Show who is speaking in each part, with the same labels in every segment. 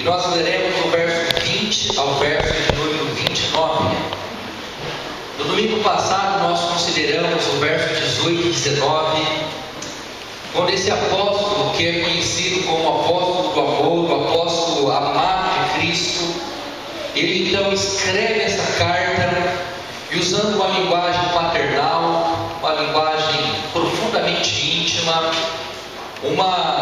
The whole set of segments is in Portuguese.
Speaker 1: nós leremos do verso 20 ao verso de número 29. No domingo passado nós consideramos o verso 18 e 19, quando esse apóstolo, que é conhecido como apóstolo do amor, o apóstolo amado de Cristo, ele então escreve essa carta e, usando uma linguagem paternal, uma linguagem profundamente íntima,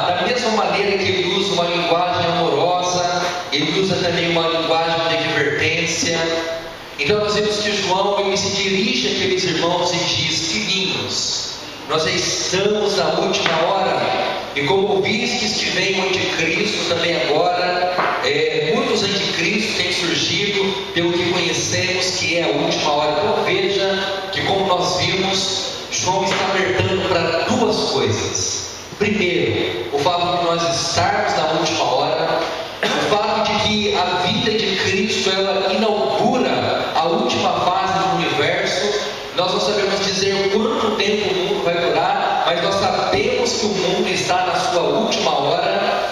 Speaker 1: da mesma maneira que ele usa uma linguagem amorosa, ele usa também uma linguagem de advertência. Então nós vemos que João, ele se dirige àqueles irmãos e diz: filhinhos, nós já estamos na última hora, e como ouvistes que vem o anticristo também agora, muitos anticristos têm surgido, pelo que conhecemos que é a última hora. Então veja que, como nós vimos, João está alertando para duas coisas. Primeiro, o fato de nós estarmos na última hora, o fato de que a vida de Cristo, ela inaugura a última fase do universo. Nós não sabemos dizer quanto tempo o mundo vai durar, mas nós sabemos que o mundo está na sua última hora.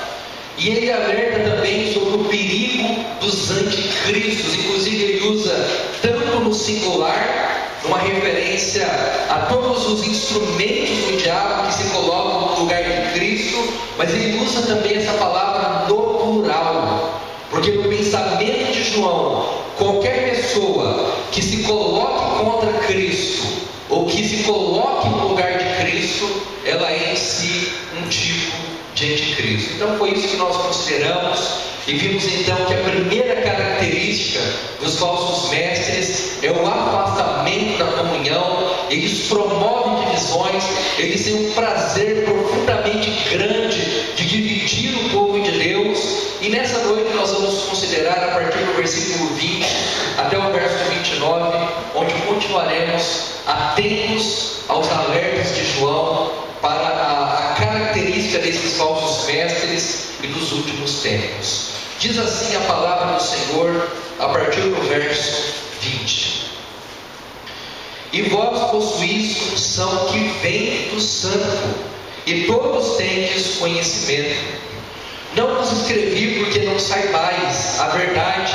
Speaker 1: E ele alerta também sobre o perigo dos anticristos. Inclusive ele usa tanto no singular, numa referência a todos os instrumentos do diabo que se colocam no lugar de Cristo, mas ele usa também essa palavra no plural, porque no pensamento de João, qualquer pessoa que se coloque contra Cristo, ou que se coloque no lugar de Cristo, ela é em si um tipo de anticristo. Então foi isso que nós consideramos, e vimos então que a primeira característica dos falsos mestres é o afastamento da comunhão. Eles promovem divisões, eles têm um prazer profundamente grande de dividir o povo de Deus. E nessa noite nós vamos considerar, a partir do versículo 20 até o verso 29, onde continuaremos atentos aos alertas de João para a característica desses falsos mestres e dos últimos tempos. Diz assim a palavra do Senhor, a partir do verso 20: E vós possuís unção que vem do Santo, e todos tendes conhecimento. Não vos escrevi porque não saibais a verdade,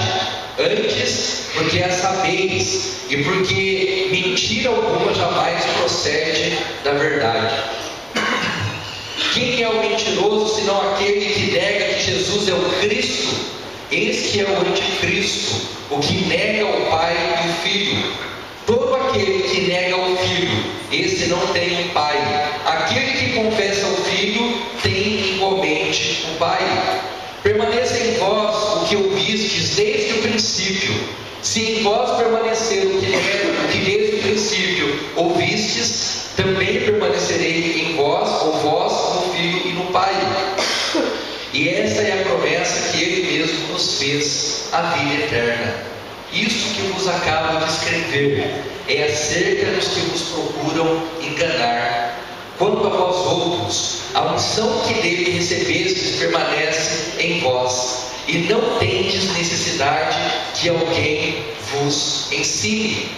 Speaker 1: antes porque a sabeis, e porque mentira alguma jamais procede da verdade. Quem é o mentiroso, senão aquele que nega que Jesus é o Cristo? Esse que é o anticristo, o que nega o Pai e o Filho. Todo aquele que nega o Filho, esse não tem um Pai. Aquele que confessa o Filho, tem igualmente o Pai. Permaneça em vós o que ouvistes desde o princípio. Se em vós permanecer o que desde o princípio ouvistes, também permanecerei em vós, ou vós no Filho e no Pai. E essa é a promessa que Ele mesmo nos fez, a vida eterna. Isto que vos acabo de escrever é acerca dos que vos procuram enganar. Quanto a vós outros, a unção que dele recebestes permanece em vós, e não tendes necessidade que alguém vos ensine.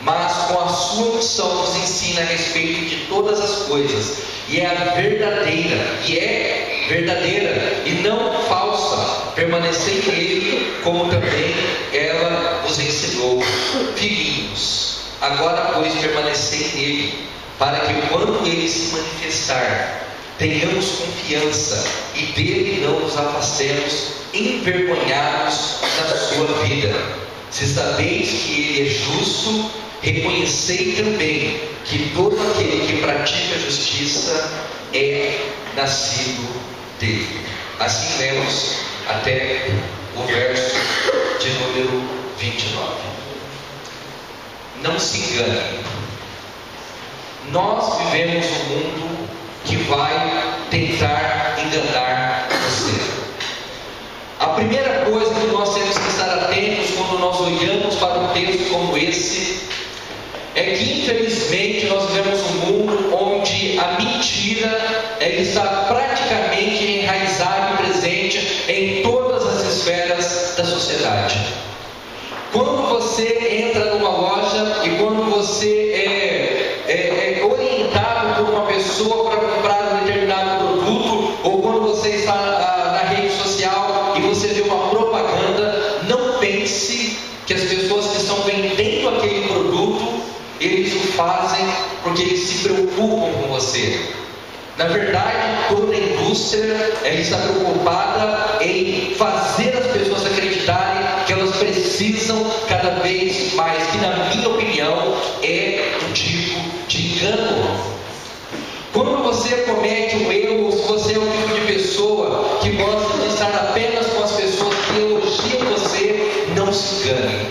Speaker 1: Mas com a sua unção vos ensina a respeito de todas as coisas, e é verdadeira e não falsa. Permanecei nele, como também ela vos ensinou. Filhinhos, agora pois permanecei nele, para que quando ele se manifestar, tenhamos confiança e dele não nos afastemos envergonhados da sua vida. Se sabeis que ele é justo, reconhecei também que todo aquele que pratica a justiça é nascido dele. Assim lemos até o verso de número 29. Não se engane. Nós vivemos um mundo que vai tentar enganar você. A primeira coisa que nós temos que estar atentos quando nós olhamos para um texto como esse é que, infelizmente, nós vivemos um mundo onde a mentira está praticamente enraizada e presente em todas as esferas da sociedade. Quando você entra numa loja e quando você é orientado por uma pessoa para comprar um determinado produto, ou quando você está na rede social e você vê preocupam com você. Na verdade, toda a indústria está preocupada em fazer as pessoas acreditarem que elas precisam cada vez mais, que na minha opinião é um tipo de engano. Quando você comete um erro, ou se você é um tipo de pessoa que gosta de estar apenas com as pessoas que elogiam você, não se engane.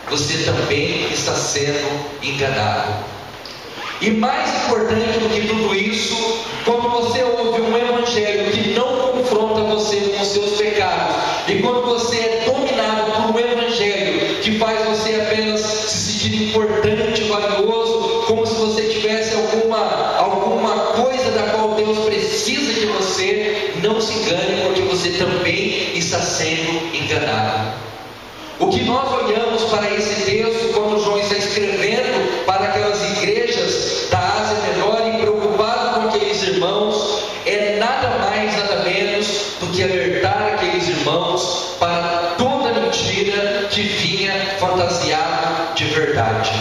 Speaker 1: Você também está sendo enganado. E mais importante do que tudo isso, quando você ouve um evangelho que não confronta você com os seus pecados, e quando você é dominado por um evangelho que faz você apenas se sentir importante, valioso, como se você tivesse alguma coisa da qual Deus precisa de você, não se engane, porque você também está sendo enganado. O que nós olhamos para esse texto, quando João está escrevendo para aquelas igrejas da Ásia Menor e preocupado com aqueles irmãos, é nada mais, nada menos do que alertar aqueles irmãos para toda mentira que vinha fantasiada de verdade.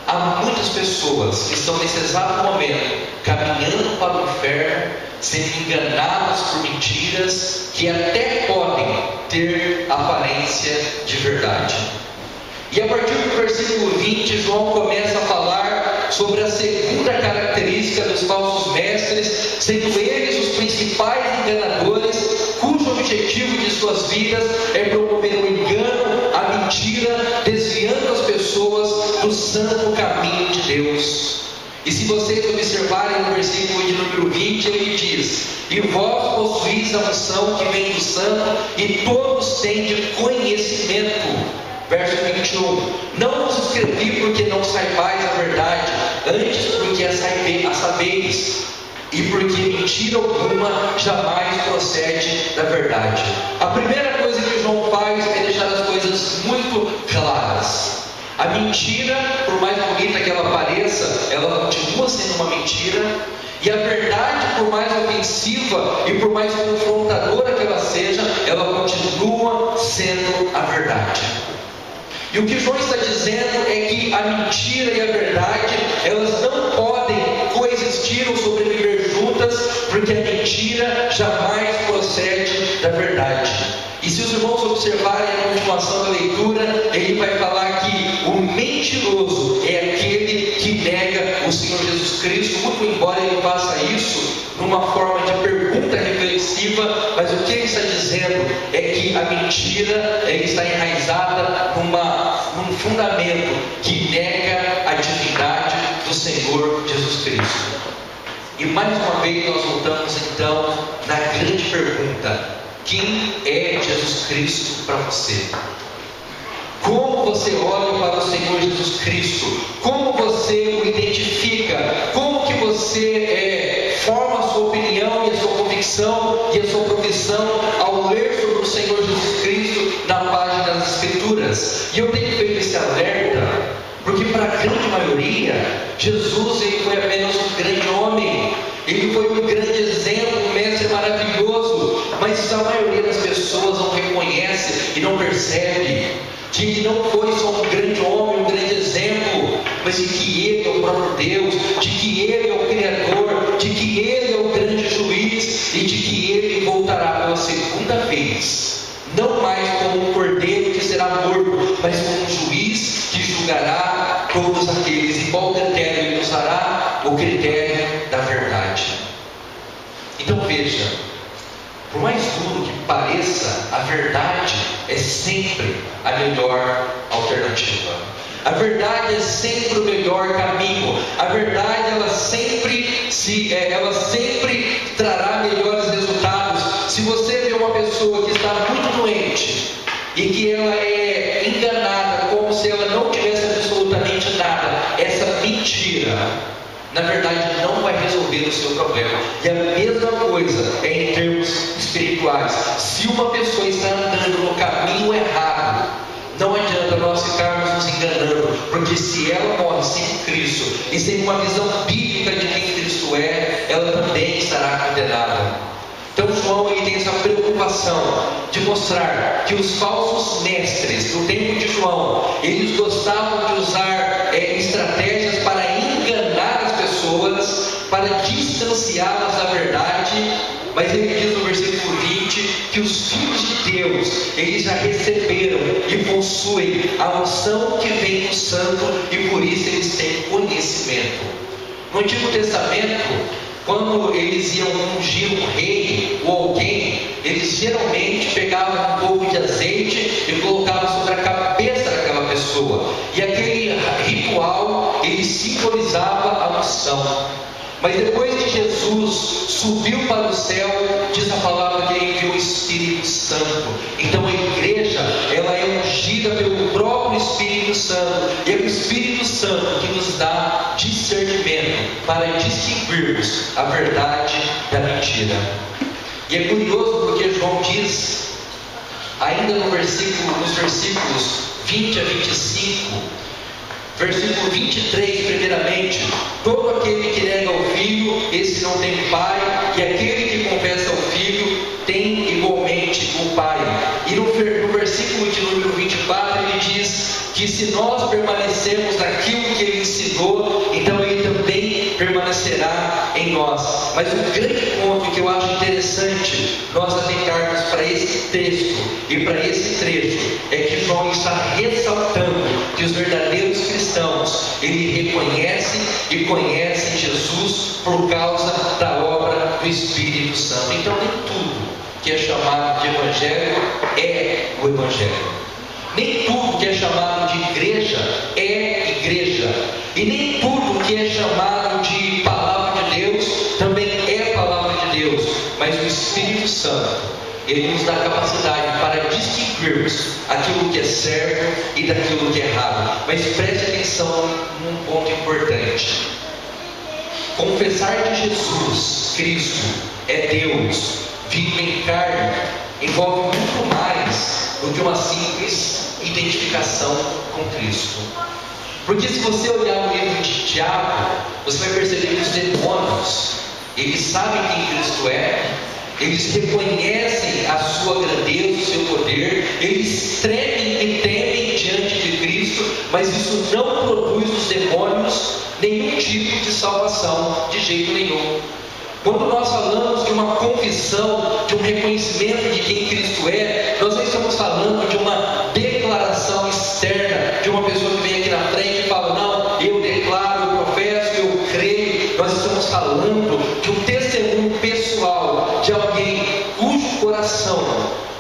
Speaker 1: Há muitas pessoas que estão nesse exato momento caminhando para o inferno, sendo enganadas por mentiras que até podem ter aparência de verdade. E a partir do versículo 20, João começa a falar sobre a segunda característica dos falsos mestres, sendo eles os principais enganadores, cujo objetivo de suas vidas é promover o engano, a mentira, desviando as pessoas do santo caminho de Deus. E se vocês observarem no versículo de número 20, ele diz: e vós possuís a unção que vem do santo, e todos tendes conhecimento. Verso 21, não vos escrevi porque não saibais a verdade, antes porque a sabeis, e porque mentira alguma jamais procede da verdade. A primeira coisa que João faz é deixar as coisas muito claras. A mentira, por mais bonita que ela pareça, ela continua sendo uma mentira. E a verdade, por mais ofensiva e por mais confrontadora que ela seja, ela continua sendo a verdade. E o que João está dizendo é que a mentira e a verdade, elas não podem coexistir ou sobreviver juntas, porque a mentira jamais procede da verdade. E se os irmãos observarem a continuação da leitura, ele vai falar que o mentiroso é aquele que nega o Senhor Jesus Cristo, muito embora ele faça isso numa forma de pergunta reflexiva, mas o que ele está dizendo é que a mentira está enraizada num fundamento que nega a divindade do Senhor Jesus Cristo. E mais uma vez nós voltamos então na grande pergunta: quem é Jesus Cristo para você? Como você olha para o Senhor Jesus Cristo? Como você o identifica? Como que você forma a sua opinião e a sua convicção e a sua profissão ao ler sobre o Senhor Jesus Cristo na página das Escrituras? E eu tenho feito esse alerta, porque para a grande maioria, Jesus ele foi apenas um grande homem. Ele foi um grande exemplo, um mestre maravilhoso, mas a maioria das pessoas não reconhece e não percebe que ele não foi só um grande homem, um grande exemplo, mas de que ele é o próprio Deus, de que ele é o Criador, de que ele é o grande juiz e de que ele voltará pela segunda vez, não mais como um cordeiro que será morto, mas como um juiz que julgará todos aqueles. E qual critério ele usará? O critério da verdade. Então veja, por mais duro que pareça, a verdade é sempre a melhor alternativa. A verdade é sempre o melhor caminho. A verdade ela sempre trará melhores resultados. Se você vê uma pessoa que está muito doente e que ela é enganada como se ela não tivesse absolutamente nada, essa mentira na verdade não vai resolver o seu problema. E a mesma coisa é em termos espirituais. Se uma pessoa está andando no caminho errado, não adianta nós ficarmos nos enganando, porque se ela morre sem Cristo e sem uma visão bíblica de quem Cristo é, ela também estará condenada. Então João ele tem essa preocupação de mostrar que os falsos mestres no tempo de João, eles gostavam de usar estratégias para enganar as pessoas, para distanciá-las da verdade, mas ele diz no versículo 20 que os filhos de Deus, eles já receberam e possuem a unção que vem do Santo, e por isso eles têm conhecimento. No Antigo Testamento, quando eles iam ungir um rei ou alguém, eles geralmente pegavam um pouco de azeite e colocavam sobre a cabeça daquela pessoa, e aquele ritual, ele simbolizava a unção. Mas depois que Jesus subiu para o céu, diz a palavra que ele enviou o Espírito Santo. Então a igreja, ela é ungida pelo próprio Espírito Santo, e é o Espírito Santo que nos dá discernimento para distinguirmos a verdade da mentira. E é curioso porque João diz, ainda nos versículos 20 a 25, versículo 23, primeiramente: todo aquele que nega o Filho, esse não tem Pai, e aquele que confessa o Filho tem igualmente o Pai. E no versículo de número 24, ele diz que se nós permanecemos naquilo que ele ensinou, então ele também permanecerá em nós. Mas o grande ponto que eu acho interessante nós atentarmos para esse texto e para esse trecho é que João está ressaltando que os verdadeiros cristãos, ele reconhecem e conhecem Jesus por causa da obra do Espírito Santo. Então nem tudo que é chamado de evangelho é o evangelho. Nem tudo que é chamado de igreja é igreja. E nem tudo que é chamado de palavra de Deus também é palavra de Deus. Mas o Espírito Santo, ele nos dá capacidade para distinguirmos aquilo que é certo e daquilo que é errado. Mas preste atenção num ponto importante. Confessar que Jesus Cristo é Deus vivo em carne envolve muito mais do que uma simples identificação com Cristo. Porque se você olhar o livro de Tiago, você vai perceber que os demônios, eles sabem quem Cristo é, eles reconhecem a sua grandeza, o seu poder, eles tremem e temem diante de Cristo, mas isso não produz nos demônios nenhum tipo de salvação, de jeito nenhum. Quando nós falamos de uma confissão, de um reconhecimento de quem Cristo é, nós não estamos falando de uma declaração externa, de uma pessoa que vem aqui na frente e fala: não, eu declaro, eu professo, eu creio. Nós estamos falando de um testemunho pessoal, de alguém cujo coração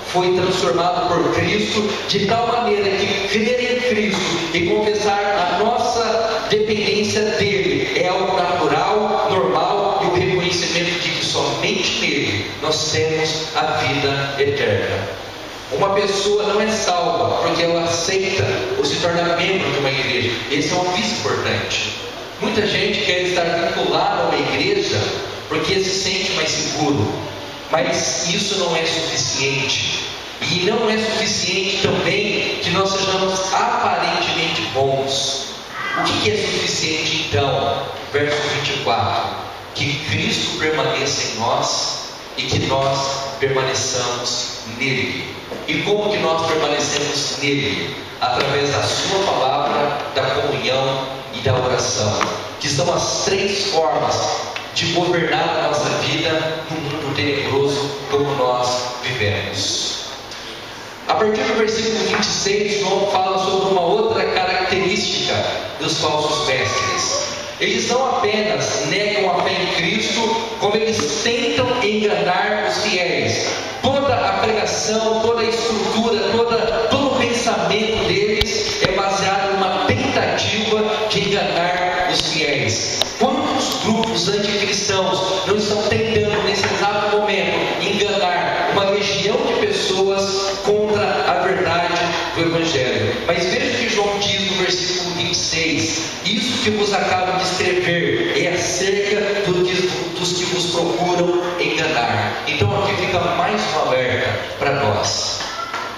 Speaker 1: foi transformado por Cristo, de tal maneira que crer em Cristo e confessar a nossa dependência dele é algo natural, normal, e o reconhecimento de que somente nele nós temos a vida eterna. Uma pessoa não é salva porque ela aceita ou se torna membro de uma igreja. Esse é um aviso importante. Muita gente quer estar vinculada a uma igreja porque se sente mais seguro, mas isso não é suficiente. E não é suficiente também que nós sejamos aparentemente bons. O que é suficiente então? Verso 24: que Cristo permaneça em nós e que nós permaneçamos nele. E como que nós permanecemos nele? Através da sua palavra, da comunhão e da oração, que são as três formas de governar a nossa vida no mundo tenebroso como nós vivemos. A partir do versículo 26, João fala sobre uma outra característica dos falsos mestres. Eles não apenas negam a fé em Cristo, como eles tentam enganar os fiéis. Toda a pregação, toda a estrutura, todo o pensamento deles é baseado numa tentativa de enganar os fiéis. Quantos grupos anticristãos não estão tentando nesse exato momento enganar uma legião de pessoas contra a verdade do Evangelho? Mas veja o que João diz no versículo 26: isso que vos acabo de escrever é acerca dos que vos procuram enganar. Então aqui fica mais um alerta para nós.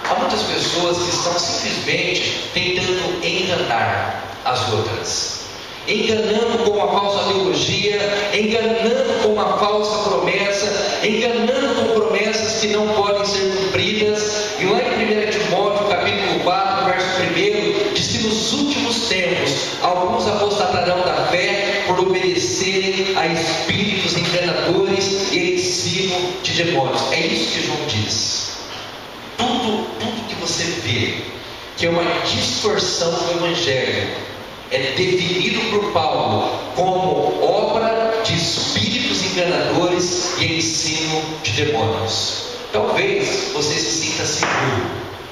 Speaker 1: Há muitas pessoas que estão simplesmente tentando enganar as outras, enganando com uma falsa teologia, enganando com uma falsa promessa, enganando com promessas que não podem ser cumpridas. E lá em 1 Timóteo capítulo 4, verso 1, diz que nos últimos tempos alguns apostatarão da fé por obedecerem a espíritos espíritos enganadores e ensino de demônios. É isso que João diz. Tudo que você vê que é uma distorção do Evangelho é definido por Paulo como obra de espíritos enganadores e ensino de demônios. Talvez você se sinta seguro,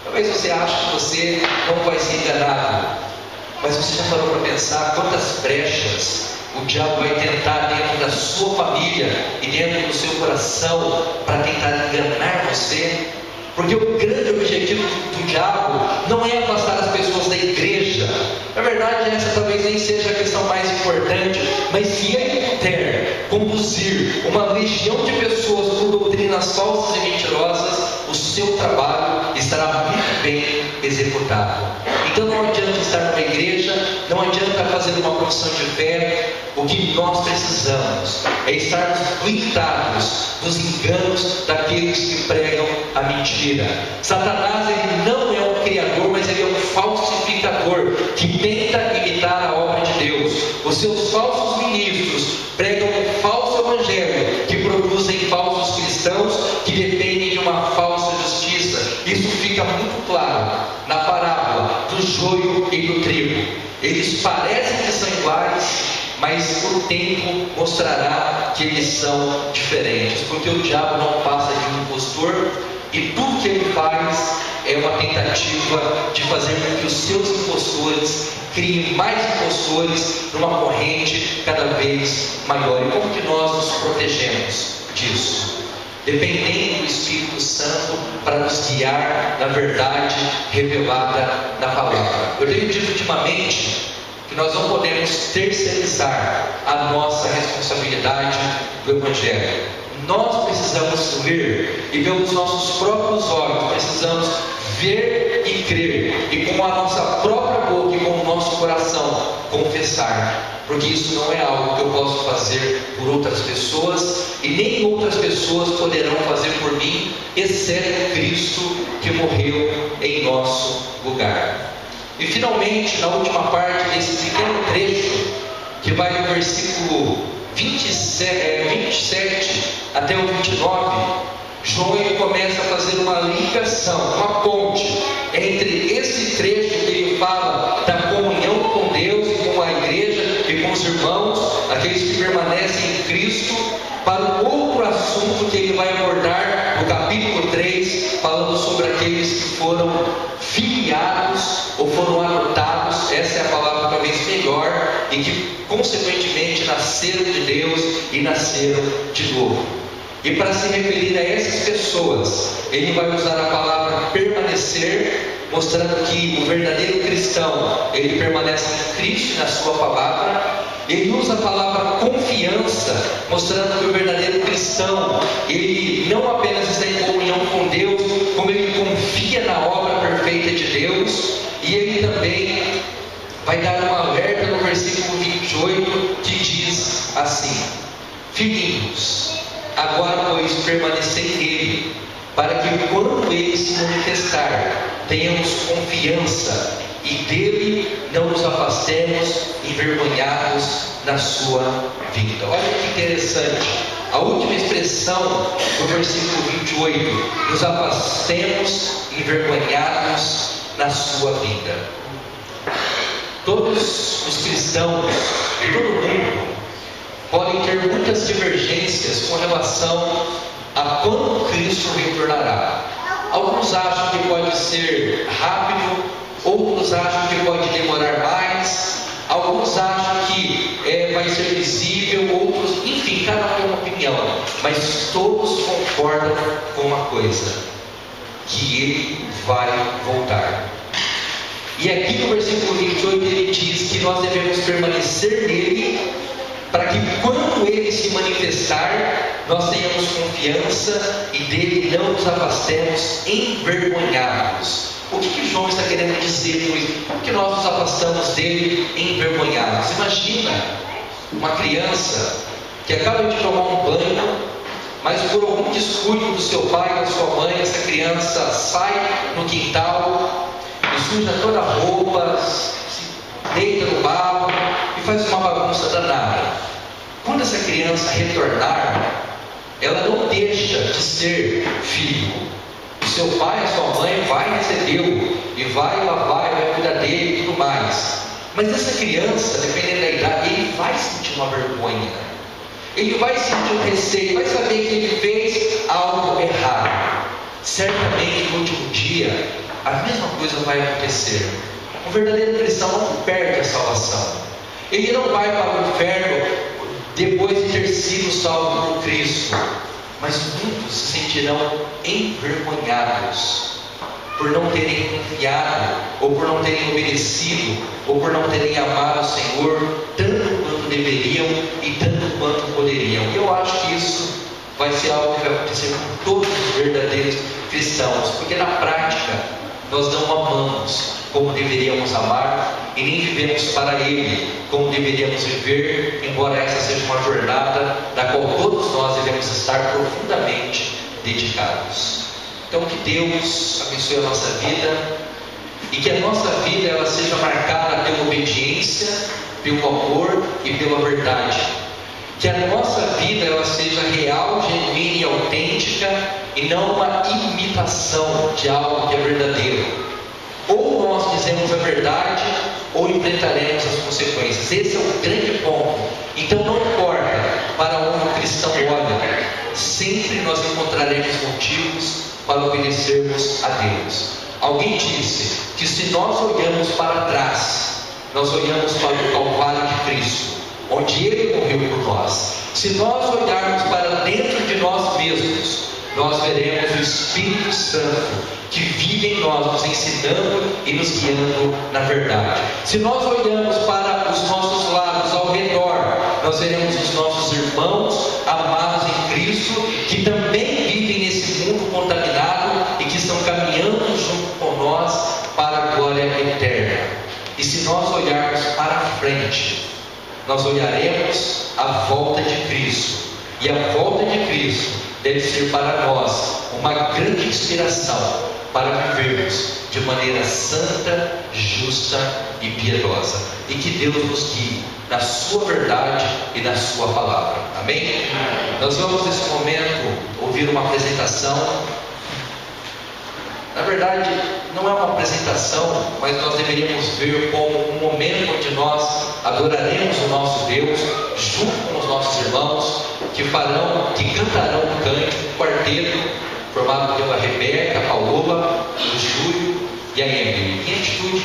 Speaker 1: talvez você ache que você não vai ser enganado, mas você já parou para pensar quantas brechas o diabo vai tentar dentro da sua família e dentro do seu coração para tentar enganar você? Porque o grande objetivo do diabo não é afastar as pessoas da igreja. Na verdade, essa talvez nem seja a questão mais importante, mas se ele puder conduzir uma legião de pessoas por doutrinas falsas e mentirosas, o seu trabalho estará muito bem executado. Então não adianta estar numa igreja, não adianta fazer uma profissão de fé. O que nós precisamos é estarmos blindados dos enganos daqueles que pregam a mentira. Satanás, ele não é um criador, mas ele é um falsificador que tenta imitar a obra de Deus. Os seus falsos ministros pregam um falso evangelho que produzem falsos cristãos que dependem de uma falsa justiça. Isso fica muito claro na parábola do joio e do trigo. Eles parecem que são iguais, mas o tempo mostrará que eles são diferentes, porque o diabo não passa de um impostor e tudo que ele faz é uma tentativa de fazer com que os seus impostores criem mais impostores numa corrente cada vez maior. E como que nós nos protegemos disso? Dependendo do Espírito Santo para nos guiar na verdade revelada na palavra. Eu tenho dito ultimamente que nós não podemos terceirizar a nossa responsabilidade do Evangelho. Nós precisamos ler e pelos nossos próprios olhos, precisamos ver e crer, e com a nossa própria boca e com o nosso coração confessar, porque isso não é algo que eu posso fazer por outras pessoas, e nem outras pessoas poderão fazer por mim, exceto Cristo que morreu em nosso lugar. E finalmente, na última parte desse pequeno trecho, que vai do versículo 27 até o 29, João ele começa a fazer uma ligação, uma ponte entre esse trecho que ele fala da comunhão com Deus e com a igreja e com os irmãos, aqueles que permanecem em Cristo, para um outro assunto que ele vai abordar no capítulo 3, falando sobre aqueles que foram filiados ou foram adotados, essa é a palavra talvez melhor, e que consequentemente nasceram de Deus e nasceram de novo. E para se referir a essas pessoas, ele vai usar a palavra permanecer, mostrando que o verdadeiro cristão, ele permanece em Cristo e na sua palavra. Ele usa a palavra confiança, mostrando que o verdadeiro cristão, ele não apenas está em comunhão com Deus, como ele confia na obra perfeita de Deus. E ele também vai dar um alerta no versículo 28, que diz assim: filhinhos, agora pois permanecei nele, para que quando ele se manifestar, tenhamos confiança e dele não nos afastemos envergonhados na sua vida. Olha que interessante, a última expressão do versículo 28, nos afastemos envergonhados na sua vida. Todos os cristãos de todo mundo podem ter muitas divergências com relação a quando Cristo retornará. Alguns acham que pode ser rápido, outros acham que pode demorar mais, alguns acham que vai ser visível, outros, enfim, cada um tem uma opinião, mas todos concordam com uma coisa: que ele vai voltar. E aqui no versículo 28 ele diz que nós devemos permanecer nele, para que quando ele se manifestar, nós tenhamos confiança e dele não nos afastemos envergonhados. O que João está querendo dizer com isso? Porque nós nos afastamos dele envergonhados. Imagina uma criança que acaba de tomar um banho, mas por algum descuido do seu pai, da sua mãe, essa criança sai no quintal e suja toda a roupa, se deita no barro e faz uma bagunça danada. quando essa criança retornar, ela não deixa de ser filho. O seu pai, a sua mãe vai recebê-lo e vai lavar, e vai cuidar dele e tudo mais. Mas essa criança, dependendo da idade, ele vai sentir uma vergonha, ele vai sentir um receio, vai saber que ele fez algo errado. Certamente no último dia a mesma coisa vai acontecer. Um verdadeiro cristão não perde a salvação. Ele não vai para o inferno depois de ter sido salvo por Cristo. Mas muitos se sentirão envergonhados por não terem confiado, ou por não terem obedecido, ou por não terem amado o Senhor tanto quanto deveriam e tanto quanto poderiam. E eu acho que isso vai ser algo que vai acontecer com todos os verdadeiros cristãos, porque na prática nós não amamos como deveríamos amar e nem vivemos para Ele como deveríamos viver, embora essa seja uma jornada da qual todos nós devemos estar profundamente dedicados. Então que Deus abençoe a nossa vida e que a nossa vida ela seja marcada pela obediência, pelo amor e pela verdade. Que a nossa vida ela seja real, genuína e autêntica e não uma imitação de algo que é verdadeiro. Ou nós dizemos a verdade ou enfrentaremos as consequências. Esse é o grande ponto. Então não importa para onde o cristão olha, sempre nós encontraremos motivos para obedecermos a Deus. Alguém disse que se nós olhamos para trás, nós olhamos para o Calvário de Cristo, onde Ele morreu por nós. Se nós olharmos para dentro de nós mesmos, nós veremos o Espírito Santo que vive em nós, nos ensinando e nos guiando na verdade. Se nós olhamos para os nossos lados ao redor, nós veremos os nossos irmãos amados em Cristo, que também vivem nesse mundo contaminado e que estão caminhando junto com nós para a glória eterna. E se nós olharmos para frente, nós olharemos a volta de Cristo, e a volta de Cristo deve ser para nós uma grande inspiração para vivermos de maneira santa, justa e piedosa, e que Deus nos guie na sua verdade e na sua palavra. Amém? Nós vamos nesse momento ouvir uma apresentação. Na verdade, não é uma apresentação, mas nós deveríamos ver como um momento onde nós adoraremos o nosso Deus junto com os nossos irmãos que cantarão um cântico, um quarteto formado pela Rebeca, a Paola, o Júlio e a Emily. Em atitude